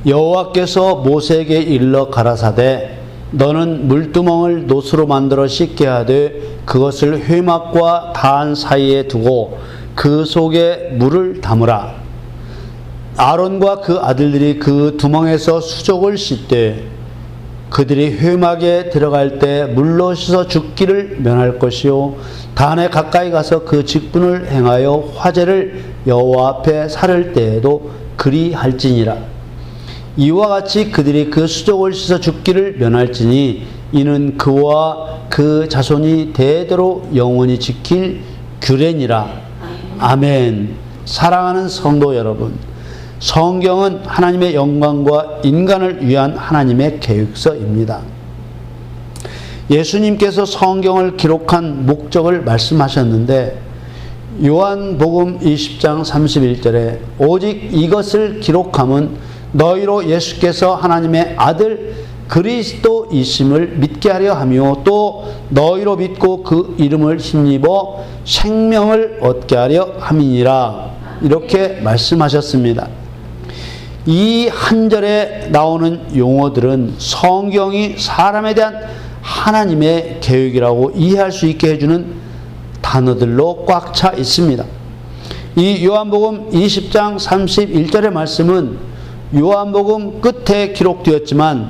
여호와께서 모세에게 일러 가라사대 너는 물두멍을 노수로 만들어 씻게 하되 그것을 회막과 단 사이에 두고 그 속에 물을 담으라. 아론과 그 아들들이 그 두멍에서 수족을 씻되 그들이 회막에 들어갈 때 물로 씻어 죽기를 면할 것이요 단에 가까이 가서 그 직분을 행하여 화제를 여호와 앞에 살을 때에도 그리할지니라. 이와 같이 그들이 그 수족을 씻어 죽기를 면할지니 이는 그와 그 자손이 대대로 영원히 지킬 규례니라. 아멘. 사랑하는 성도 여러분, 성경은 하나님의 영광과 인간을 위한 하나님의 계획서입니다. 예수님께서 성경을 기록한 목적을 말씀하셨는데 요한복음 20장 31절에 오직 이것을 기록함은 너희로 예수께서 하나님의 아들 그리스도이심을 믿게 하려 하며 또 너희로 믿고 그 이름을 힘입어 생명을 얻게 하려 함이니라. 이렇게 말씀하셨습니다. 이 한 절에 나오는 용어들은 성경이 사람에 대한 하나님의 계획이라고 이해할 수 있게 해주는 단어들로 꽉 차 있습니다. 이 요한복음 20장 31절의 말씀은 요한복음 끝에 기록되었지만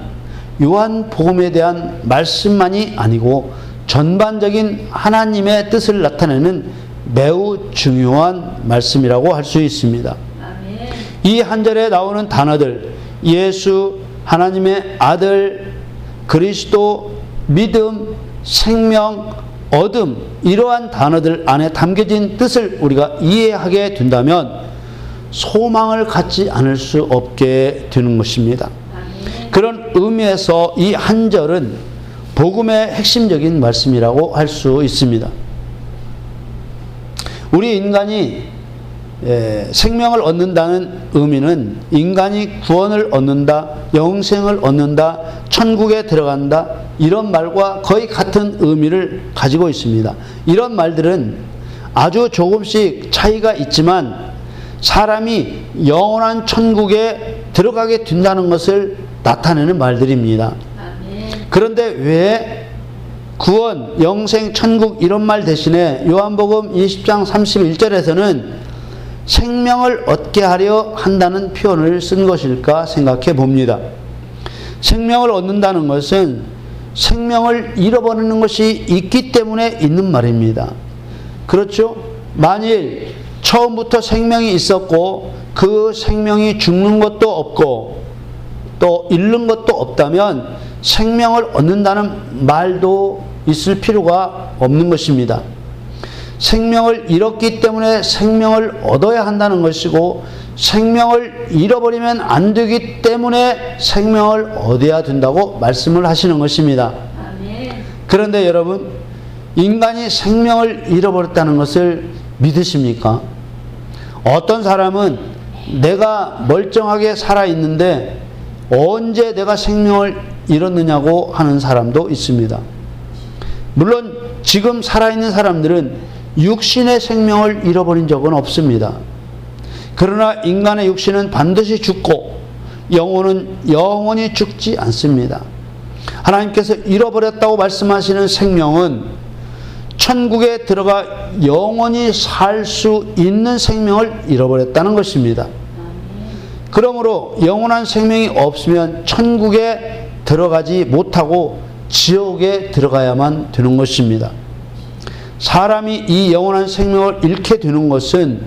요한복음에 대한 말씀만이 아니고 전반적인 하나님의 뜻을 나타내는 매우 중요한 말씀이라고 할 수 있습니다. 이 한 절에 나오는 단어들, 예수, 하나님의 아들, 그리스도, 믿음, 생명, 얻음, 이러한 단어들 안에 담겨진 뜻을 우리가 이해하게 된다면 소망을 갖지 않을 수 없게 되는 것입니다. 그런 의미에서 이 한 절은 복음의 핵심적인 말씀이라고 할 수 있습니다. 우리 인간이 생명을 얻는다는 의미는 인간이 구원을 얻는다, 영생을 얻는다, 천국에 들어간다, 이런 말과 거의 같은 의미를 가지고 있습니다. 이런 말들은 아주 조금씩 차이가 있지만 사람이 영원한 천국에 들어가게 된다는 것을 나타내는 말들입니다. 그런데 왜 구원, 영생, 천국 이런 말 대신에 요한복음 20장 31절에서는 생명을 얻게 하려 한다는 표현을 쓴 것일까 생각해 봅니다. 생명을 얻는다는 것은 생명을 잃어버리는 것이 있기 때문에 있는 말입니다. 그렇죠? 만일 처음부터 생명이 있었고 그 생명이 죽는 것도 없고 또 잃는 것도 없다면 생명을 얻는다는 말도 있을 필요가 없는 것입니다. 생명을 잃었기 때문에 생명을 얻어야 한다는 것이고 생명을 잃어버리면 안 되기 때문에 생명을 얻어야 된다고 말씀을 하시는 것입니다. 그런데 여러분, 인간이 생명을 잃어버렸다는 것을 믿으십니까? 어떤 사람은 내가 멀쩡하게 살아있는데 언제 내가 생명을 잃었느냐고 하는 사람도 있습니다. 물론 지금 살아있는 사람들은 육신의 생명을 잃어버린 적은 없습니다. 그러나 인간의 육신은 반드시 죽고 영혼은 영원히 죽지 않습니다. 하나님께서 잃어버렸다고 말씀하시는 생명은 천국에 들어가 영원히 살 수 있는 생명을 잃어버렸다는 것입니다. 그러므로 영원한 생명이 없으면 천국에 들어가지 못하고 지옥에 들어가야만 되는 것입니다. 사람이 이 영원한 생명을 잃게 되는 것은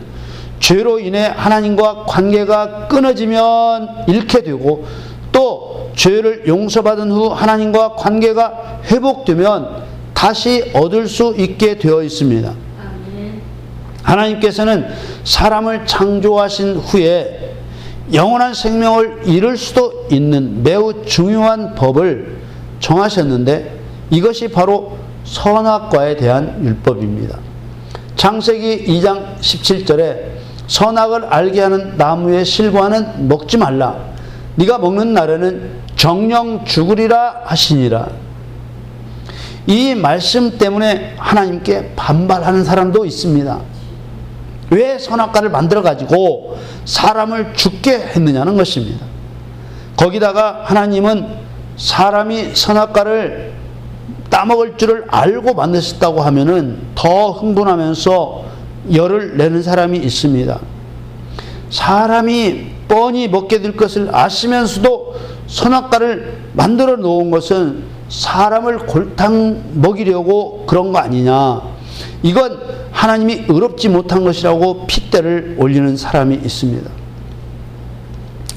죄로 인해 하나님과 관계가 끊어지면 잃게 되고 또 죄를 용서받은 후 하나님과 관계가 회복되면 다시 얻을 수 있게 되어 있습니다. 하나님께서는 사람을 창조하신 후에 영원한 생명을 잃을 수도 있는 매우 중요한 법을 정하셨는데 이것이 바로 선악과에 대한 율법입니다. 창세기 2장 17절에 선악을 알게 하는 나무의 실과는 먹지 말라. 네가 먹는 날에는 정령 죽으리라 하시니라. 이 말씀 때문에 하나님께 반발하는 사람도 있습니다. 왜 선악과를 만들어가지고 사람을 죽게 했느냐는 것입니다. 거기다가 하나님은 사람이 선악과를 따먹을 줄을 알고 만드셨다고 하면은 더 흥분하면서 열을 내는 사람이 있습니다. 사람이 뻔히 먹게 될 것을 아시면서도 선악과를 만들어 놓은 것은 사람을 골탕 먹이려고 그런 거 아니냐. 이건 하나님이 의롭지 못한 것이라고 핏대를 올리는 사람이 있습니다.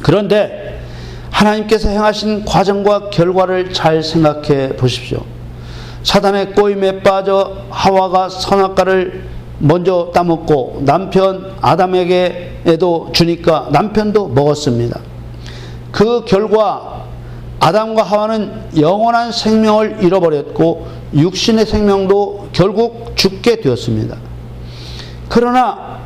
그런데 하나님께서 행하신 과정과 결과를 잘 생각해 보십시오. 사단의 꼬임에 빠져 하와가 선악과를 먼저 따먹고 남편 아담에게도 주니까 남편도 먹었습니다. 그 결과 아담과 하와는 영원한 생명을 잃어버렸고 육신의 생명도 결국 죽게 되었습니다. 그러나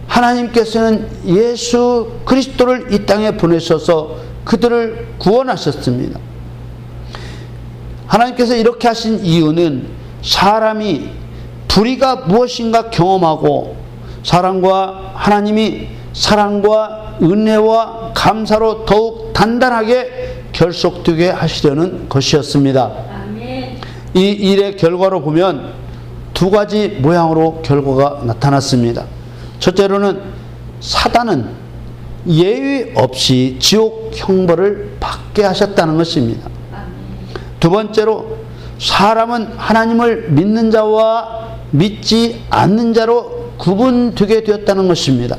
하나님께서는 예수 그리스도를 이 땅에 보내셔서 그들을 구원하셨습니다. 하나님께서 이렇게 하신 이유는 사람이 불의가 무엇인가 경험하고 하나님이 사랑과 은혜와 감사로 더욱 단단하게 결속되게 하시려는 것이었습니다. 아멘. 이 일의 결과로 보면 두 가지 모양으로 결과가 나타났습니다. 첫째로는 사단은 예외 없이 지옥 형벌을 받게 하셨다는 것입니다. 아멘. 두 번째로 사람은 하나님을 믿는 자와 믿지 않는 자로 구분되게 되었다는 것입니다.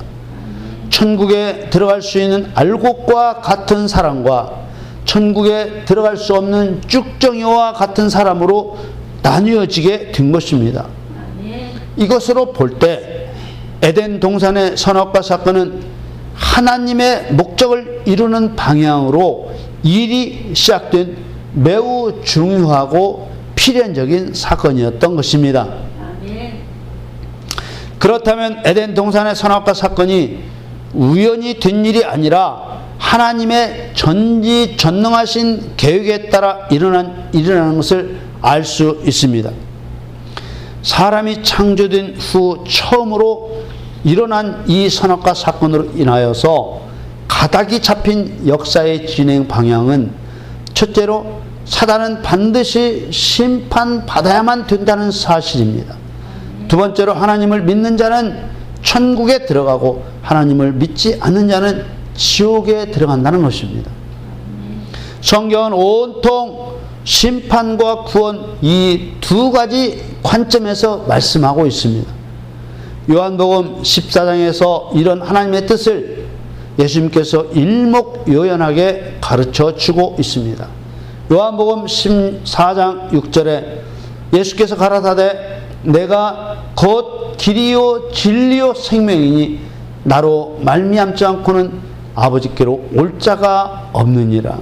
천국에 들어갈 수 있는 알곡과 같은 사람과 천국에 들어갈 수 없는 쭉정이와 같은 사람으로 나뉘어지게 된 것입니다. 아멘. 이것으로 볼 때 에덴 동산의 선악과 사건은 하나님의 목적을 이루는 방향으로 일이 시작된 매우 중요하고 필연적인 사건이었던 것입니다. 아멘. 그렇다면 에덴 동산의 선악과 사건이 우연히 된 일이 아니라 하나님의 전지전능하신 계획에 따라 일어나는 것을 알 수 있습니다. 사람이 창조된 후 처음으로 일어난 이 선악과 사건으로 인하여서 가닥이 잡힌 역사의 진행 방향은 첫째로 사단은 반드시 심판받아야만 된다는 사실입니다. 두 번째로 하나님을 믿는 자는 천국에 들어가고 하나님을 믿지 않는 자는 지옥에 들어간다는 것입니다. 성경은 온통 심판과 구원 이 두 가지 관점에서 말씀하고 있습니다. 요한복음 14장에서 이런 하나님의 뜻을 예수님께서 일목요연하게 가르쳐 주고 있습니다. 요한복음 14장 6절에 예수께서 가라사대 내가 곧 길이요 진리요 생명이니 나로 말미암지 않고는 아버지께로 올 자가 없느니라.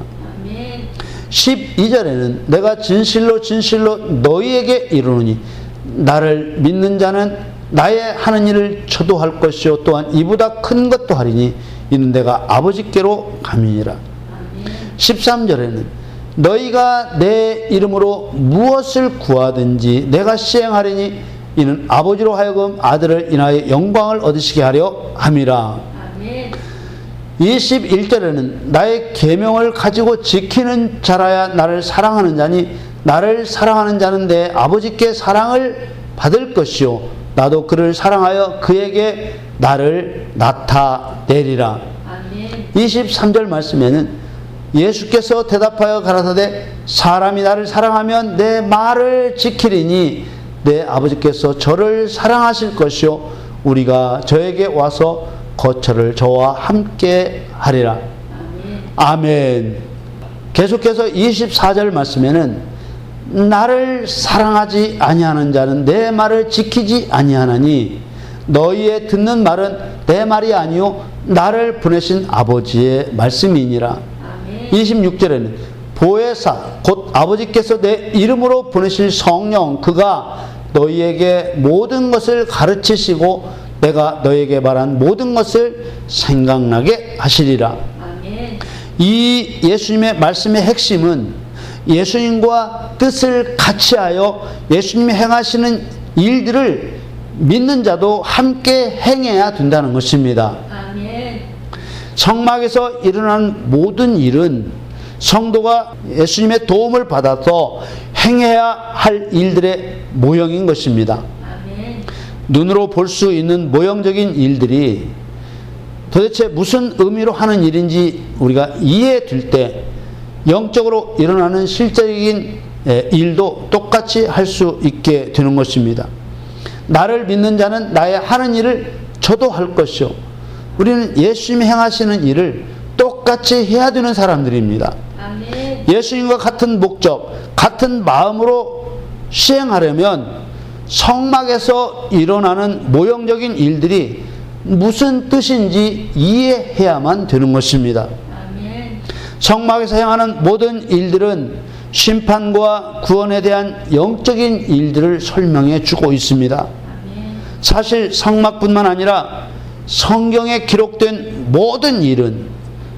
12절에는 내가 진실로 진실로 너희에게 이르노니 나를 믿는 자는 나의 하는 일을 저도 할 것이요 또한 이보다 큰 것도 하리니 이는 내가 아버지께로 감이니라. 13절에는 너희가 내 이름으로 무엇을 구하든지 내가 시행하리니 이는 아버지로 하여금 아들을 인하여 영광을 얻으시게 하려 함이라. 21절에는 나의 계명을 가지고 지키는 자라야 나를 사랑하는 자니 나를 사랑하는 자는 내 아버지께 사랑을 받을 것이요 나도 그를 사랑하여 그에게 나를 나타내리라. 23절 말씀에는 예수께서 대답하여 가라사대 사람이 나를 사랑하면 내 말을 지키리니 내 아버지께서 저를 사랑하실 것이요 우리가 저에게 와서 거처를 저와 함께 하리라. 아멘. 계속해서 24절 말씀에는 나를 사랑하지 아니하는 자는 내 말을 지키지 아니하나니 너희의 듣는 말은 내 말이 아니요 나를 보내신 아버지의 말씀이니라. 26절에는 보혜사 곧 아버지께서 내 이름으로 보내실 성령 그가 너희에게 모든 것을 가르치시고 내가 너희에게 말한 모든 것을 생각나게 하시리라. 아멘. 이 예수님의 말씀의 핵심은 예수님과 뜻을 같이하여 예수님이 행하시는 일들을 믿는 자도 함께 행해야 된다는 것입니다. 아멘. 성막에서 일어나는 모든 일은 성도가 예수님의 도움을 받아서 행해야 할 일들의 모형인 것입니다. 아멘. 눈으로 볼 수 있는 모형적인 일들이 도대체 무슨 의미로 하는 일인지 우리가 이해될 때 영적으로 일어나는 실제적인 일도 똑같이 할 수 있게 되는 것입니다. 나를 믿는 자는 나의 하는 일을 저도 할 것이요. 우리는 예수님이 행하시는 일을 똑같이 해야 되는 사람들입니다. 아멘. 예수님과 같은 목적, 같은 마음으로 시행하려면 성막에서 일어나는 모형적인 일들이 무슨 뜻인지 이해해야만 되는 것입니다. 아멘. 성막에서 행하는 모든 일들은 심판과 구원에 대한 영적인 일들을 설명해 주고 있습니다. 아멘. 사실 성막뿐만 아니라 성경에 기록된 모든 일은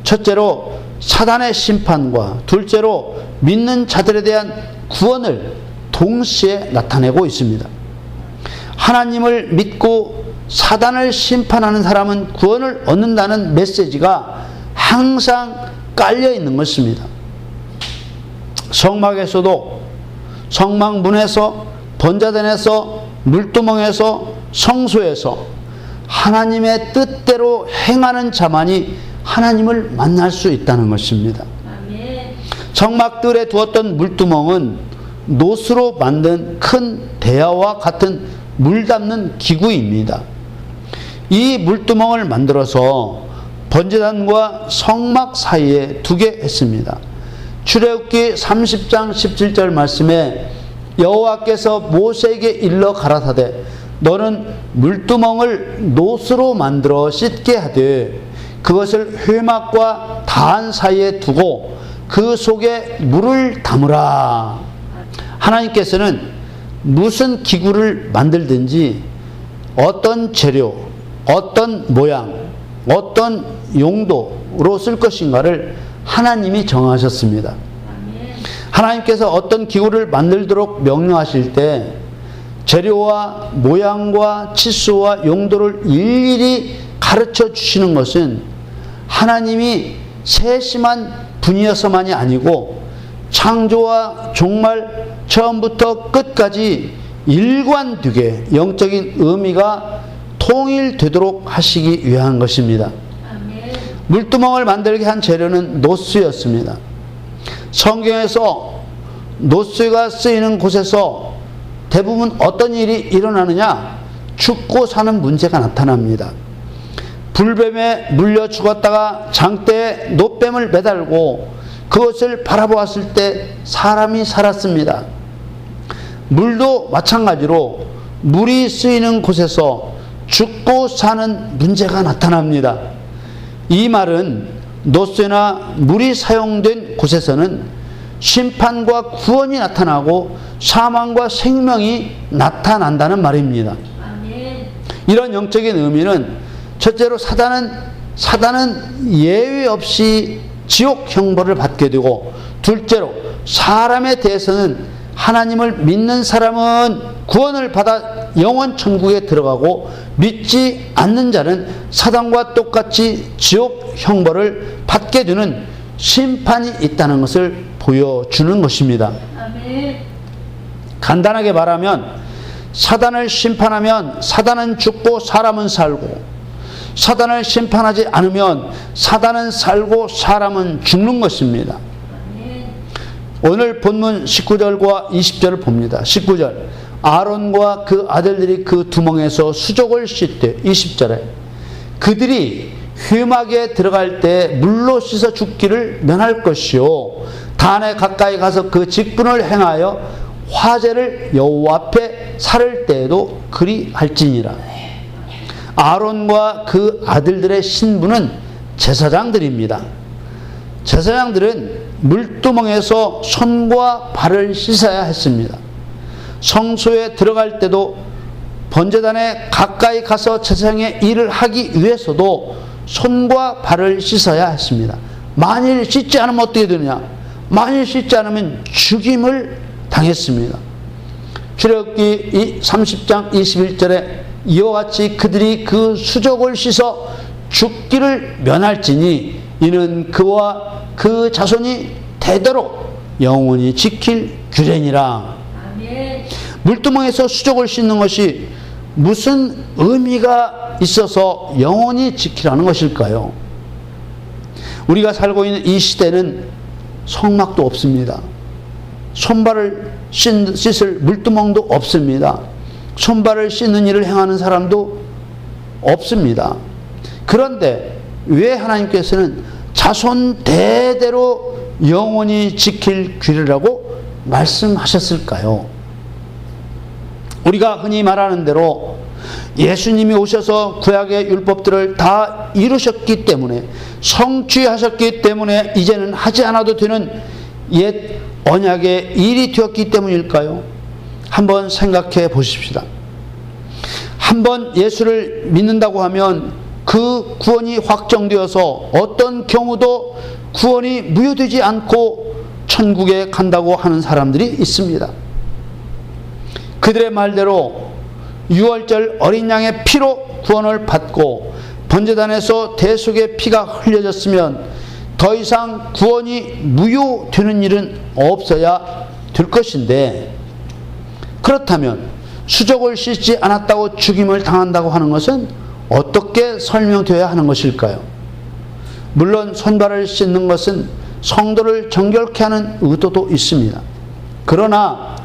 첫째로 사단의 심판과 둘째로 믿는 자들에 대한 구원을 동시에 나타내고 있습니다. 하나님을 믿고 사단을 심판하는 사람은 구원을 얻는다는 메시지가 항상 깔려 있는 것입니다. 성막에서도 성막문에서 번제단에서 물두멍에서 성소에서 하나님의 뜻대로 행하는 자만이 하나님을 만날 수 있다는 것입니다. 아멘. 성막들에 두었던 물두멍은 노스로 만든 큰 대야와 같은 물 담는 기구입니다. 이 물두멍을 만들어서 번제단과 성막 사이에 두게 했습니다. 출애굽기 30장 17절 말씀에 여호와께서 모세에게 일러 가라사대 너는 물두멍을 노스로 만들어 씻게 하되 그것을 회막과 단 사이에 두고 그 속에 물을 담으라. 하나님께서는 무슨 기구를 만들든지 어떤 재료, 어떤 모양, 어떤 용도로 쓸 것인가를 하나님이 정하셨습니다. 아멘. 하나님께서 어떤 기구를 만들도록 명령하실 때 재료와 모양과 치수와 용도를 일일이 가르쳐 주시는 것은 하나님이 세심한 분이어서만이 아니고 창조와 종말 처음부터 끝까지 일관되게 영적인 의미가 통일되도록 하시기 위한 것입니다. 아멘. 물두멍을 만들게 한 재료는 노스였습니다. 성경에서 노스가 쓰이는 곳에서 대부분 어떤 일이 일어나느냐? 죽고 사는 문제가 나타납니다. 불뱀에 물려 죽었다가 장대에 노뱀을 매달고 그것을 바라보았을 때 사람이 살았습니다. 물도 마찬가지로 물이 쓰이는 곳에서 죽고 사는 문제가 나타납니다. 이 말은 노스나 물이 사용된 곳에서는 심판과 구원이 나타나고 사망과 생명이 나타난다는 말입니다. 아멘. 이런 영적인 의미는 첫째로 사단은 예외 없이 지옥 형벌을 받게 되고 둘째로 사람에 대해서는 하나님을 믿는 사람은 구원을 받아 영원 천국에 들어가고 믿지 않는 자는 사단과 똑같이 지옥 형벌을 받게 되는 심판이 있다는 것을 보여주는 것입니다. 아멘. 간단하게 말하면 사단을 심판하면 사단은 죽고 사람은 살고 사단을 심판하지 않으면 사단은 살고 사람은 죽는 것입니다. 아멘. 오늘 본문 19절과 20절을 봅니다. 19절 아론과 그 아들들이 그 두멍에서 수족을 씻되 20절에 그들이 회막에 들어갈 때 물로 씻어 죽기를 면할 것이요 단에 가까이 가서 그 직분을 행하여 화제를 여호와 앞에 살을 때에도 그리할지니라. 아론과 그 아들들의 신분은 제사장들입니다. 제사장들은 물두멍에서 손과 발을 씻어야 했습니다. 성소에 들어갈 때도 번제단에 가까이 가서 제사장의 일을 하기 위해서도 손과 발을 씻어야 했습니다. 만일 씻지 않으면 어떻게 되느냐? 만일 씻지 않으면 죽임을 당했습니다. 출애굽기 30장 21절에 이와 같이 그들이 그 수족을 씻어 죽기를 면할지니 이는 그와 그 자손이 대대로 영원히 지킬 규례니라. 아멘. 물두멍에서 수족을 씻는 것이 무슨 의미가 있어서 영원히 지키라는 것일까요? 우리가 살고 있는 이 시대는 성막도 없습니다. 손발을 씻을 물두멍도 없습니다. 손발을 씻는 일을 행하는 사람도 없습니다. 그런데 왜 하나님께서는 자손 대대로 영원히 지킬 규례라고 말씀하셨을까요? 우리가 흔히 말하는 대로 예수님이 오셔서 구약의 율법들을 다 이루셨기 때문에, 성취하셨기 때문에 이제는 하지 않아도 되는 옛 언약의 일이 되었기 때문일까요? 한번 생각해 보십시다. 한번 예수를 믿는다고 하면 그 구원이 확정되어서 어떤 경우도 구원이 무효되지 않고 천국에 간다고 하는 사람들이 있습니다. 그들의 말대로 유월절 어린 양의 피로 구원을 받고 번제단에서 대속의 피가 흘려졌으면 더 이상 구원이 무효되는 일은 없어야 될 것인데, 그렇다면 수족을 씻지 않았다고 죽임을 당한다고 하는 것은 어떻게 설명되어야 하는 것일까요? 물론 손발을 씻는 것은 성도를 정결케 하는 의도도 있습니다. 그러나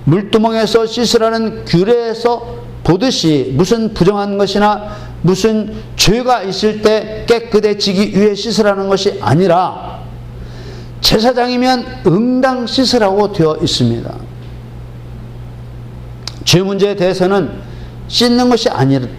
물두멍에서 씻으라는 규례에서 보듯이 무슨 부정한 것이나 무슨 죄가 있을 때 깨끗해지기 위해 씻으라는 것이 아니라 제사장이면 응당 씻으라고 되어 있습니다. 죄 문제에 대해서는 씻는 것이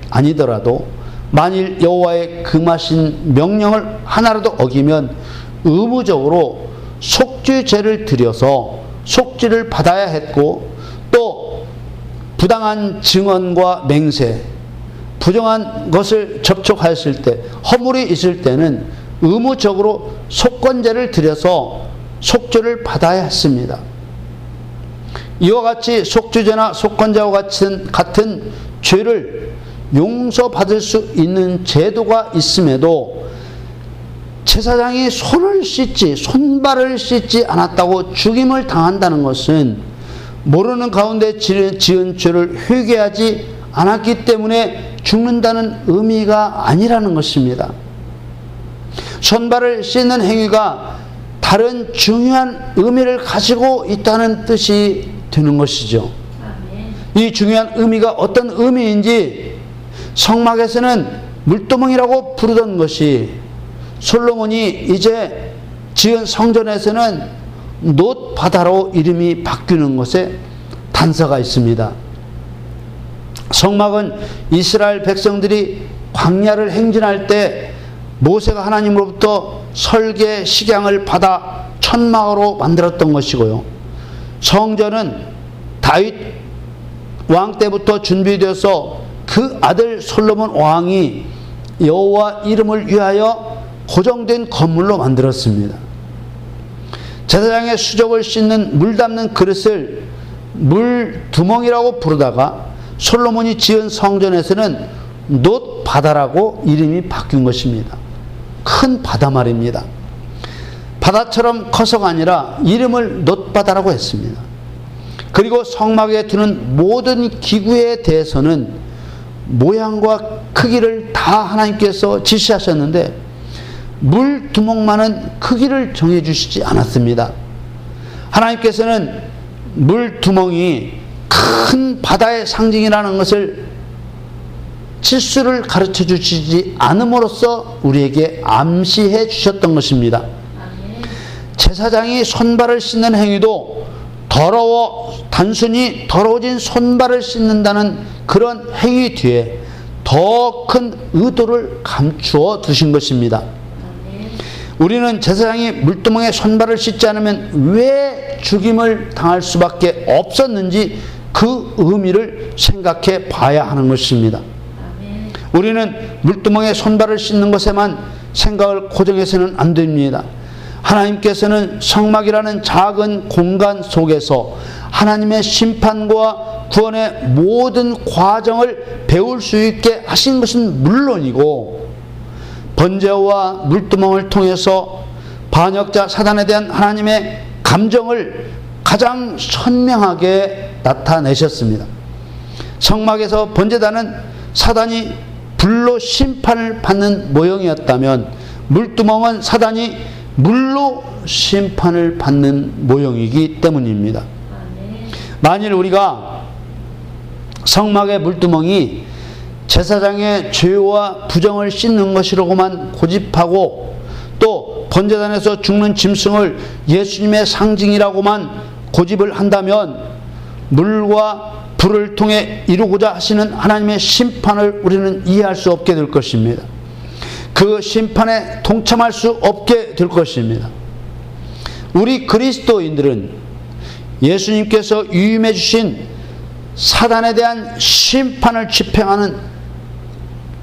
아니더라도 만일 여호와의 금하신 명령을 하나라도 어기면 의무적으로 속죄제를 드려서 속죄를 받아야 했고, 또 부당한 증언과 맹세, 부정한 것을 접촉하였을 때, 허물이 있을 때는 의무적으로 속건제를 드려서 속죄를 받아야 했습니다. 이와 같이 속죄제나 속건제와 같은 죄를 용서받을 수 있는 제도가 있음에도 제사장이 손발을 씻지 않았다고 죽임을 당한다는 것은 모르는 가운데 지은 죄를 회개하지 않았기 때문에 죽는다는 의미가 아니라는 것입니다. 손발을 씻는 행위가 다른 중요한 의미를 가지고 있다는 뜻이 되는 것이죠. 아멘. 이 중요한 의미가 어떤 의미인지 성막에서는 물두멍이라고 부르던 것이 솔로몬이 이제 지은 성전에서는 놋바다로 이름이 바뀌는 것에 단서가 있습니다. 성막은 이스라엘 백성들이 광야를 행진할 때 모세가 하나님으로부터 설계 식양을 받아 천막으로 만들었던 것이고요. 성전은 다윗 왕 때부터 준비되어서 그 아들 솔로몬 왕이 여호와 이름을 위하여 고정된 건물로 만들었습니다. 제사장의 수족을 씻는 물 담는 그릇을 물두멍이라고 부르다가 솔로몬이 지은 성전에서는 놋바다라고 이름이 바뀐 것입니다. 큰 바다 말입니다. 바다처럼 커서가 아니라 이름을 놋바다라고 했습니다. 그리고 성막에 두는 모든 기구에 대해서는 모양과 크기를 다 하나님께서 지시하셨는데 물두멍만은 크기를 정해주시지 않았습니다. 하나님께서는 물두멍이 큰 바다의 상징이라는 것을 질수를 가르쳐 주시지 않음으로써 우리에게 암시해 주셨던 것입니다. 아멘. 제사장이 손발을 씻는 행위도 단순히 더러워진 손발을 씻는다는 그런 행위 뒤에 더 큰 의도를 감추어 두신 것입니다. 아멘. 우리는 제사장이 물두멍에 손발을 씻지 않으면 왜 죽임을 당할 수밖에 없었는지 그 의미를 생각해 봐야 하는 것입니다. 아멘. 우리는 물두멍에 손발을 씻는 것에만 생각을 고정해서는 안 됩니다. 하나님께서는 성막이라는 작은 공간 속에서 하나님의 심판과 구원의 모든 과정을 배울 수 있게 하신 것은 물론이고, 번제와 물두멍을 통해서 반역자 사단에 대한 하나님의 감정을 가장 선명하게 나타내셨습니다. 성막에서 번제단은 사단이 불로 심판을 받는 모형이었다면 물두멍은 사단이 물로 심판을 받는 모형이기 때문입니다. 만일 우리가 성막의 물두멍이 제사장의 죄와 부정을 씻는 것이라고만 고집하고 또 번제단에서 죽는 짐승을 예수님의 상징이라고만 고집을 한다면 물과 불을 통해 이루고자 하시는 하나님의 심판을 우리는 이해할 수 없게 될 것입니다. 그 심판에 동참할 수 없게 될 것입니다. 우리 그리스도인들은 예수님께서 유임해 주신 사단에 대한 심판을 집행하는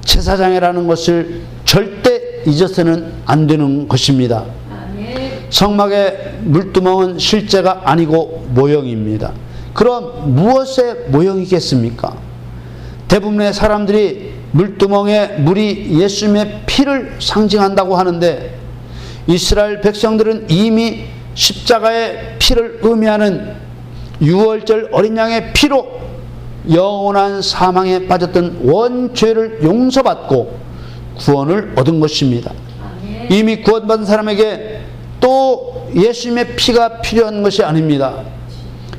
제사장이라는 것을 절대 잊어서는 안 되는 것입니다. 성막의 물두멍은 실제가 아니고 모형입니다. 그럼 무엇의 모형이겠습니까? 대부분의 사람들이 물두멍에 물이 예수님의 피를 상징한다고 하는데 이스라엘 백성들은 이미 십자가의 피를 의미하는 유월절 어린 양의 피로 영원한 사망에 빠졌던 원죄를 용서받고 구원을 얻은 것입니다. 이미 구원받은 사람에게 또 예수님의 피가 필요한 것이 아닙니다.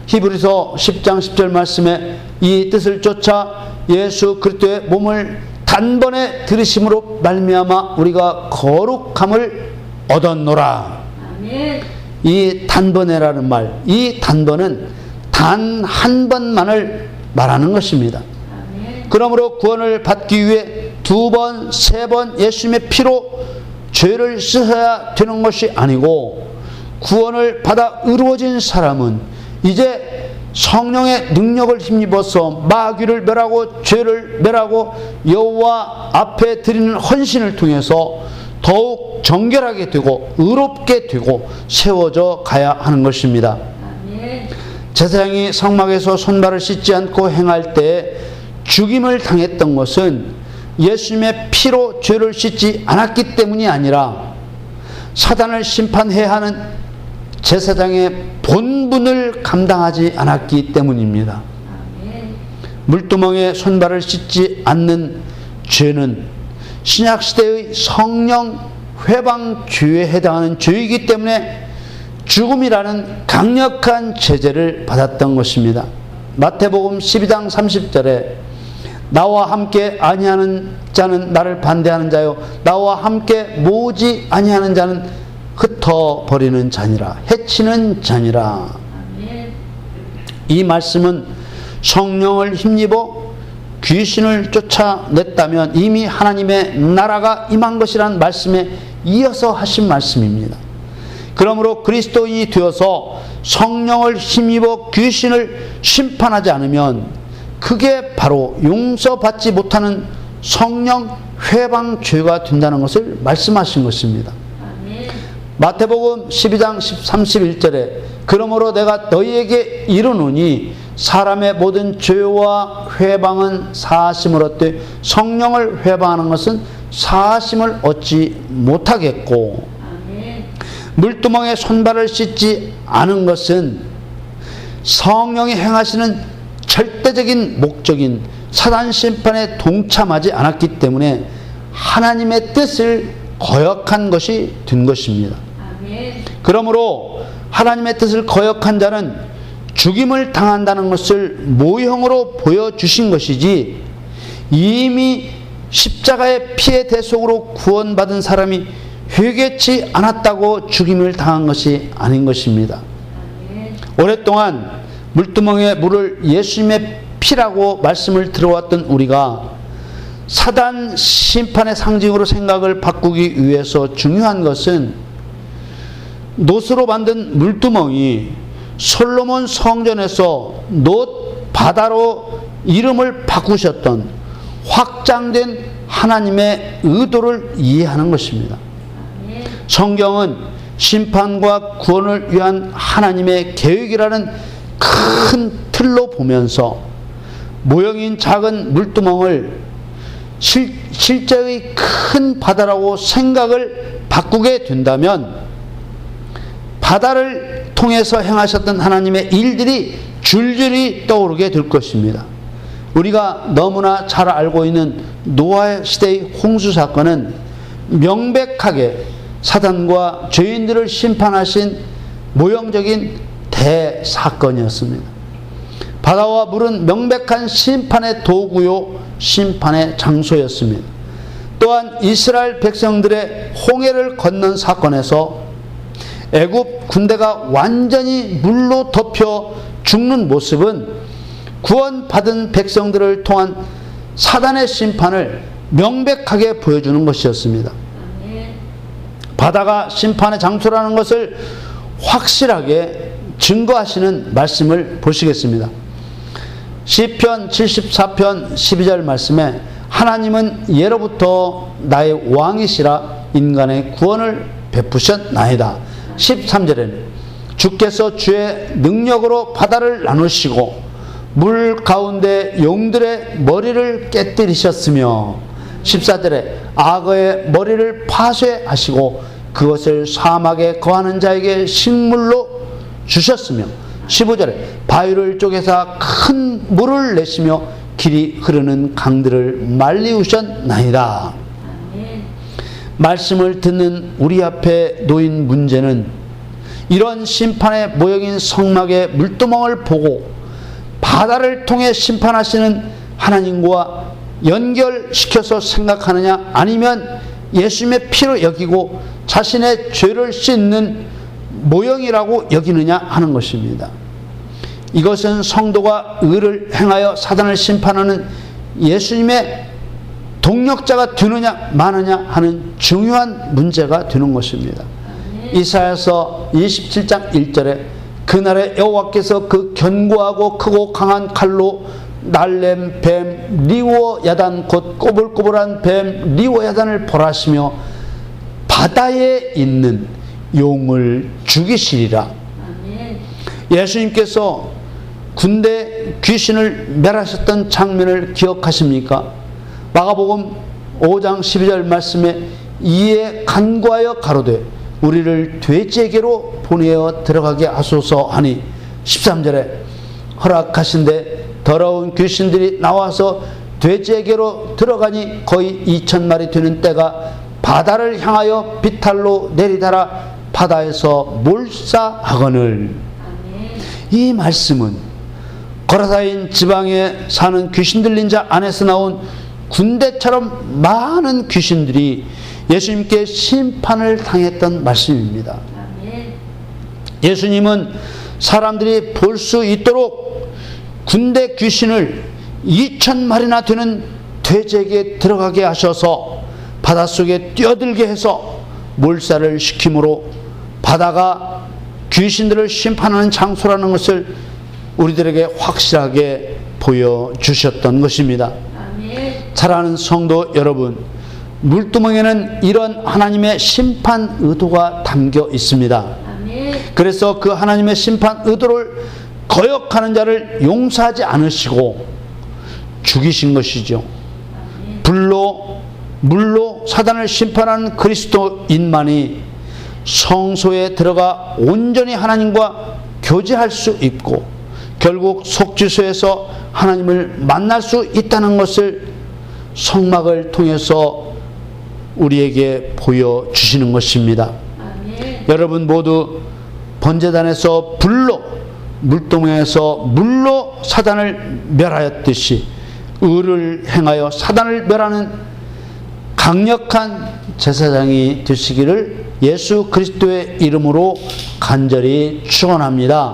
히브리서 10장 10절 말씀에 이 뜻을 쫓아 예수 그리스도의 몸을 단번에 들으심으로 말미암아 우리가 거룩함을 얻었노라. 이 단번에라는 말, 이 단번은 단 한 번만을 말하는 것입니다. 그러므로 구원을 받기 위해 두 번, 세 번 예수님의 피로 죄를 씻어야 되는 것이 아니고 구원을 받아 의로워진 사람은 이제 성령의 능력을 힘입어서 마귀를 멸하고 죄를 멸하고 여호와 앞에 드리는 헌신을 통해서 더욱 정결하게 되고 의롭게 되고 세워져 가야 하는 것입니다. 제사장이 성막에서 손발을 씻지 않고 행할 때 죽임을 당했던 것은 예수님의 피로 죄를 씻지 않았기 때문이 아니라 사단을 심판해야 하는 제사장의 본분을 감당하지 않았기 때문입니다. 물두멍에 손발을 씻지 않는 죄는 신약시대의 성령 회방죄에 해당하는 죄이기 때문에 죽음이라는 강력한 제재를 받았던 것입니다. 마태복음 12장 30절에 나와 함께 아니하는 자는 나를 반대하는 자요 나와 함께 모으지 아니하는 자는 흩어버리는 자니라 해치는 자니라. 이 말씀은 성령을 힘입어 귀신을 쫓아냈다면 이미 하나님의 나라가 임한 것이라는 말씀에 이어서 하신 말씀입니다. 그러므로 그리스도인이 되어서 성령을 힘입어 귀신을 심판하지 않으면 그게 바로 용서받지 못하는 성령 회방죄가 된다는 것을 말씀하신 것입니다. 마태복음 12장 31절에 그러므로 내가 너희에게 이르노니 사람의 모든 죄와 회방은 사하심을 얻되 성령을 회방하는 것은 사하심을 얻지 못하겠고 물두멍에 손발을 씻지 않은 것은 성령이 행하시는 절대적인 목적인 사단 심판에 동참하지 않았기 때문에 하나님의 뜻을 거역한 것이 된 것입니다. 그러므로 하나님의 뜻을 거역한 자는 죽임을 당한다는 것을 모형으로 보여주신 것이지 이미 십자가의 피의 대속으로 구원받은 사람이 회개치 않았다고 죽임을 당한 것이 아닌 것입니다. 오랫동안 물두멍에 물을 예수님의 피라고 말씀을 들어왔던 우리가 사단 심판의 상징으로 생각을 바꾸기 위해서 중요한 것은 놋으로 만든 물두멍이 솔로몬 성전에서 놋 바다로 이름을 바꾸셨던 확장된 하나님의 의도를 이해하는 것입니다. 성경은 심판과 구원을 위한 하나님의 계획이라는 큰 틀로 보면서 모형인 작은 물두멍을 실제의 큰 바다라고 생각을 바꾸게 된다면 바다를 통해서 행하셨던 하나님의 일들이 줄줄이 떠오르게 될 것입니다. 우리가 너무나 잘 알고 있는 노아 시대의 홍수 사건은 명백하게 사단과 죄인들을 심판하신 모형적인 대사건이었습니다. 바다와 물은 명백한 심판의 도구요 심판의 장소였습니다. 또한 이스라엘 백성들의 홍해를 건넌 사건에서 애굽 군대가 완전히 물로 덮여 죽는 모습은 구원받은 백성들을 통한 사단의 심판을 명백하게 보여주는 것이었습니다. 바다가 심판의 장소라는 것을 확실하게 증거하시는 말씀을 보시겠습니다. 시편 74편 12절 말씀에 하나님은 예로부터 나의 왕이시라 인간의 구원을 베푸셨나이다. 13절에는 주께서 주의 능력으로 바다를 나누시고 물 가운데 용들의 머리를 깨뜨리셨으며 14절에 악어의 머리를 파쇄하시고 그것을 사막에 거하는 자에게 식물로 주셨으며 15절에 바위를 쪼개서 큰 물을 내시며 길이 흐르는 강들을 말리우셨나이다. 말씀을 듣는 우리 앞에 놓인 문제는 이런 심판의 모형인 성막의 물두멍을 보고 바다를 통해 심판하시는 하나님과 연결시켜서 생각하느냐 아니면 예수님의 피로 여기고 자신의 죄를 씻는 모형이라고 여기느냐 하는 것입니다. 이것은 성도가 의를 행하여 사단을 심판하는 예수님의 동력자가 되느냐 마느냐 하는 중요한 문제가 되는 것입니다. 이사야서 27장 1절에 그날에 여호와께서 그 견고하고 크고 강한 칼로 날렘 뱀 리워야단 곧 꼬불꼬불한 뱀 리워야단을 벌하시며 바다에 있는 용을 죽이시리라. 예수님께서 군대 귀신을 멸하셨던 장면을 기억하십니까? 마가복음 5장 12절 말씀에 이에 간구하여 가로되 우리를 돼지에게로 보내어 들어가게 하소서 하니 13절에 허락하신데 더러운 귀신들이 나와서 돼지에게로 들어가니 거의 2,000마리 되는 떼가 바다를 향하여 비탈로 내리다라 바다에서 몰사하거늘. 이 말씀은 거라사인 지방에 사는 귀신 들린 자 안에서 나온 군대처럼 많은 귀신들이 예수님께 심판을 당했던 말씀입니다. 예수님은 사람들이 볼 수 있도록 군대 귀신을 2,000마리나 되는 돼지에게 들어가게 하셔서 바닷속에 뛰어들게 해서 몰살을 시킴으로 바다가 귀신들을 심판하는 장소라는 것을 우리들에게 확실하게 보여주셨던 것입니다. 사랑하는 성도 여러분, 물두멍에는 이런 하나님의 심판 의도가 담겨 있습니다. 그래서 그 하나님의 심판 의도를 거역하는 자를 용서하지 않으시고 죽이신 것이죠. 물로 사단을 심판하는 그리스도인만이 성소에 들어가 온전히 하나님과 교제할 수 있고 결국 속죄소에서 하나님을 만날 수 있다는 것을 성막을 통해서 우리에게 보여주시는 것입니다. 여러분 모두 번제단에서 물동에서 물로 사단을 멸하였듯이 의를 행하여 사단을 멸하는 강력한 제사장이 되시기를 예수 그리스도의 이름으로 간절히 축원합니다.